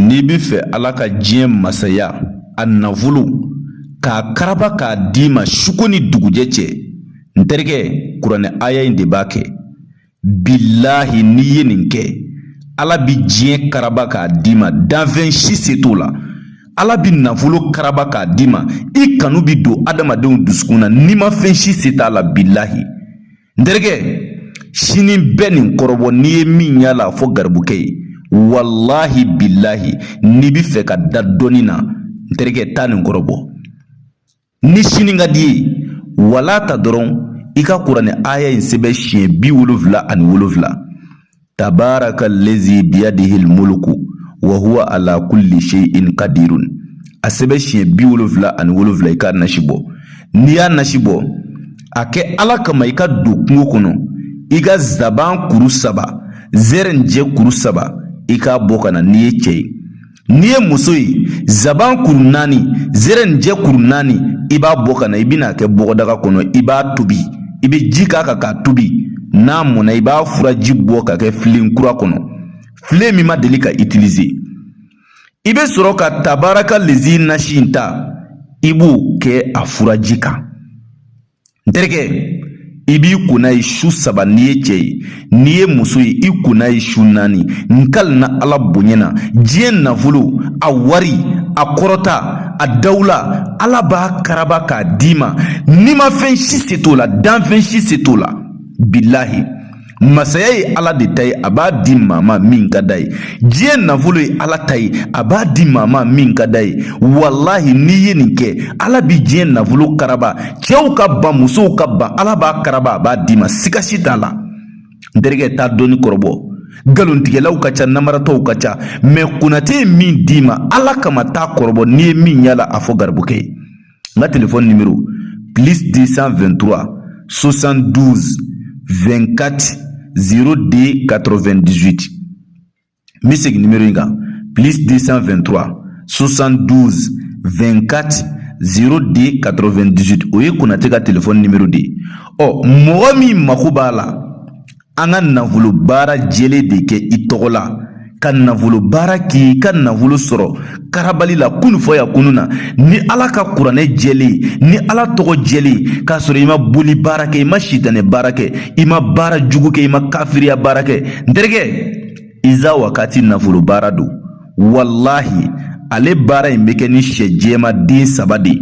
N'i bɛ fɛ Ala ka diɲɛ masaya a nafolo k'a karaba k'a d'i ma suko ni dugujɛ cɛ, n terikɛ, kuranɛ aya in de b'a kɛ. Bilahi n'i ye nin kɛ, Ala bi diɲɛ karaba k'a d'i ma, danfɛn si se t'o la. Ala bi nafolo karaba k'a d'i ma, i kanu bi don adamadenw dusukun na, n'i ma fɛn si se t'a la bilahi. N terikɛ, sini bɛɛ nin kɔrɔbɔ n'i ye min y'a la fɔ garibukɛ ye. Wallahi billahi n'i bi fɛ ka da dɔɔni na, n terikɛ taa nin kɔrɔbɔ. Ni sini ka di ye, wala ta dɔrɔn i ka kuranɛ aya in sɛbɛn siɲɛ 77. Tabaraka lezi biyadihil mulku wa huwa ala kulli shay'in qadirun. A sɛbɛn siɲɛ 77 i ka nasi bɔ. N'i y'a nasi bɔ, a kɛ Ala kama i ka don kungo kɔnɔ, i ka zaban kuru 3, zɛrɛnjɛ kuru 3 i k'a bɔ ka na n'i ye cɛ ye. N'i ye muso ye, zaban kuru 4, zɛrɛnjɛ kuru 4 i b'a bɔ ka na, i bɛna kɛ bɔgɔdaga kɔnɔ, i b'a tobi, i bɛ ji k'a kan k'a tobi. N'a mɔna i b'a furaji bɔ ka kɛ filen kura kɔnɔ, filen min ma deli ka utiliser. I bɛ sɔrɔ ka tabaraka lezi nasi in ta, i b'o kɛ a furaji kan. N terikɛ, i b'i kunna ye su 3 n'i ye cɛ ye, n'i ye muso ye i kunna ye su 4. Nkali na Ala bonyana, diɲɛ nafolo, a wari, a kɔrɔta, a dawula, Ala b'a karaba k'a d'i ma. N'i ma fɛn si se t'o la, danfɛn si se t'o la. Bilahi, masaya ye Ala de ta ye, a b'a di maa ma min ka d'a ye. Diɲɛ nafolo ye Ala ta ye, a b'a di maa ma min ka d'a ye. Wallahi n'i ye nin kɛ, Ala bi diɲɛ nafolo karaba, cɛw ka ban, musow ka ban, Ala b'a karaba, a b'a d'i ma, siga si t'a la. N terikɛ, taa dɔɔni kɔrɔbɔ. Galontigɛlaw ka ca, namaratɔw ka ca, mais Konate ye min d'i ma, Ala kama taa kɔrɔbɔ. N'i ye min y'a la a fɔ garibukɛ ye. N ka téléphone numéro +223 72 24 02 98. N bɛ segin numéro in kan, +223 72 24 02 98. O ye Konate ka téléphone numéro de ye. Ɔ mɔgɔ min mako b'a la, an ka nafolo baara jɛlen de kɛ i tɔgɔ la, ka nafolo baara k'i ka nafolo sɔrɔ karabali la kunu fɔ ya kunu na, ni Ala ka kuranɛ jɛlen, ni Ala tɔgɔ jɛlen, k'a sɔrɔ i ma boli baara kɛ, i ma sitanɛ baara kɛ, i ma baara jugu kɛ, i ma kafiriya baara kɛ. N terikɛ, Iza Wakati nafolo baara don. Wallahi ale baara in bɛ kɛ ni sɛ jɛma den 3 de.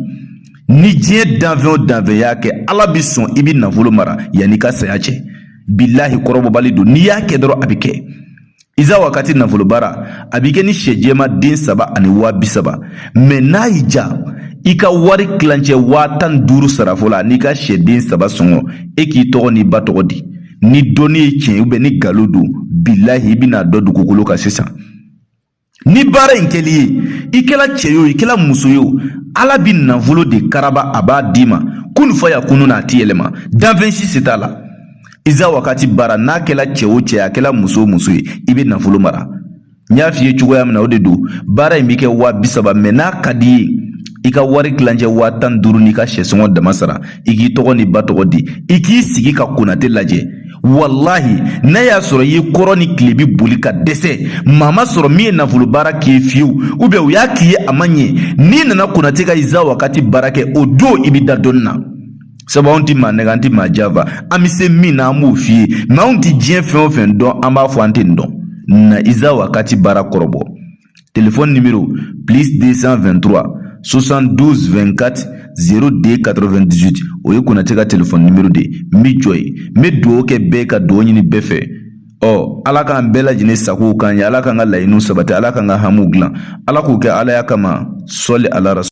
Ni diɲɛ danfɛn o danfɛn y'a kɛ, Ala bi sɔn i bi nafolo mara yanni ka saya cɛ. Bilahi kɔrɔbɔbali don, n'i y'a kɛ dɔrɔn a bɛ kɛ. Iza Wakati nafolo baara a b'i kɛ ni sɛ jɛma den 3 ani 30,000. Mais n'a y'i ja, i ka wari kilancɛ 15,000 sara fɔlɔ n'i ka sɛ den 3 sɔngɔ, e k'i tɔgɔ n'i ba tɔgɔ di. Ni dɔnni ye tiɲɛ ou bien ni nkalon don, bilahi i bɛna dɔ dugukolo kan sisan. Ni baara in kɛli ye, i kɛla cɛ ye o, i kɛla muso ye o, Ala bi nafolo de karaba, a b'a d'i ma. Kunu fɔ ya kunu na a t'i yɛlɛma, danfɛn si se t'a la. Iza Wakati baara n'a kɛla cɛ o cɛ, a kɛla muso o muso ye, i bɛ nafolo mara. N y'a f'i ye cogoya min na o de don, baara in bɛ kɛ 70,000, mais n'a ka di ye, i ka wari kilancɛ 15,000 n'i ka sɛsɔngɔ dama sara, i k'i tɔgɔ ni ba tɔgɔ di, i k'i sigi ka Konate lajɛ. Wallahi n'a y'a sɔrɔ i ye kɔrɔ ni tile bi boli ka dɛsɛ, maa ma sɔrɔ min ye nafolo baara k'i ye fiyewu, ou bien u y'a k'i ye a ma ɲɛ, n'i nana Konate ka Iza Wakati baara kɛ, o don i bɛ da dɔɔni na. Sabu anw ti maa nɛgɛ, an ti maa jafa, an bɛ se min na an b'o f'i ye, mais anw ti diɲɛ fɛn o fɛn dɔn, an b'a fɔ an tɛ nin dɔn. Na Iza Wakati baara kɔrɔbɔ. Téléphone numéro +223 72 24 02 98. O ye Konate ka téléphone numéro de ye. N bɛ jɔ ye, n bɛ dugawu kɛ bɛɛ ka dugawu ɲini bɛɛ fɛ. Ala k'an bɛɛ lajɛlen sago k'an ye, Ala k'an ka laɲiniw sabati, Ala k'an ka hamiw dilan, Ala k'o kɛ Ala ya kama. Sɔli ala rasul.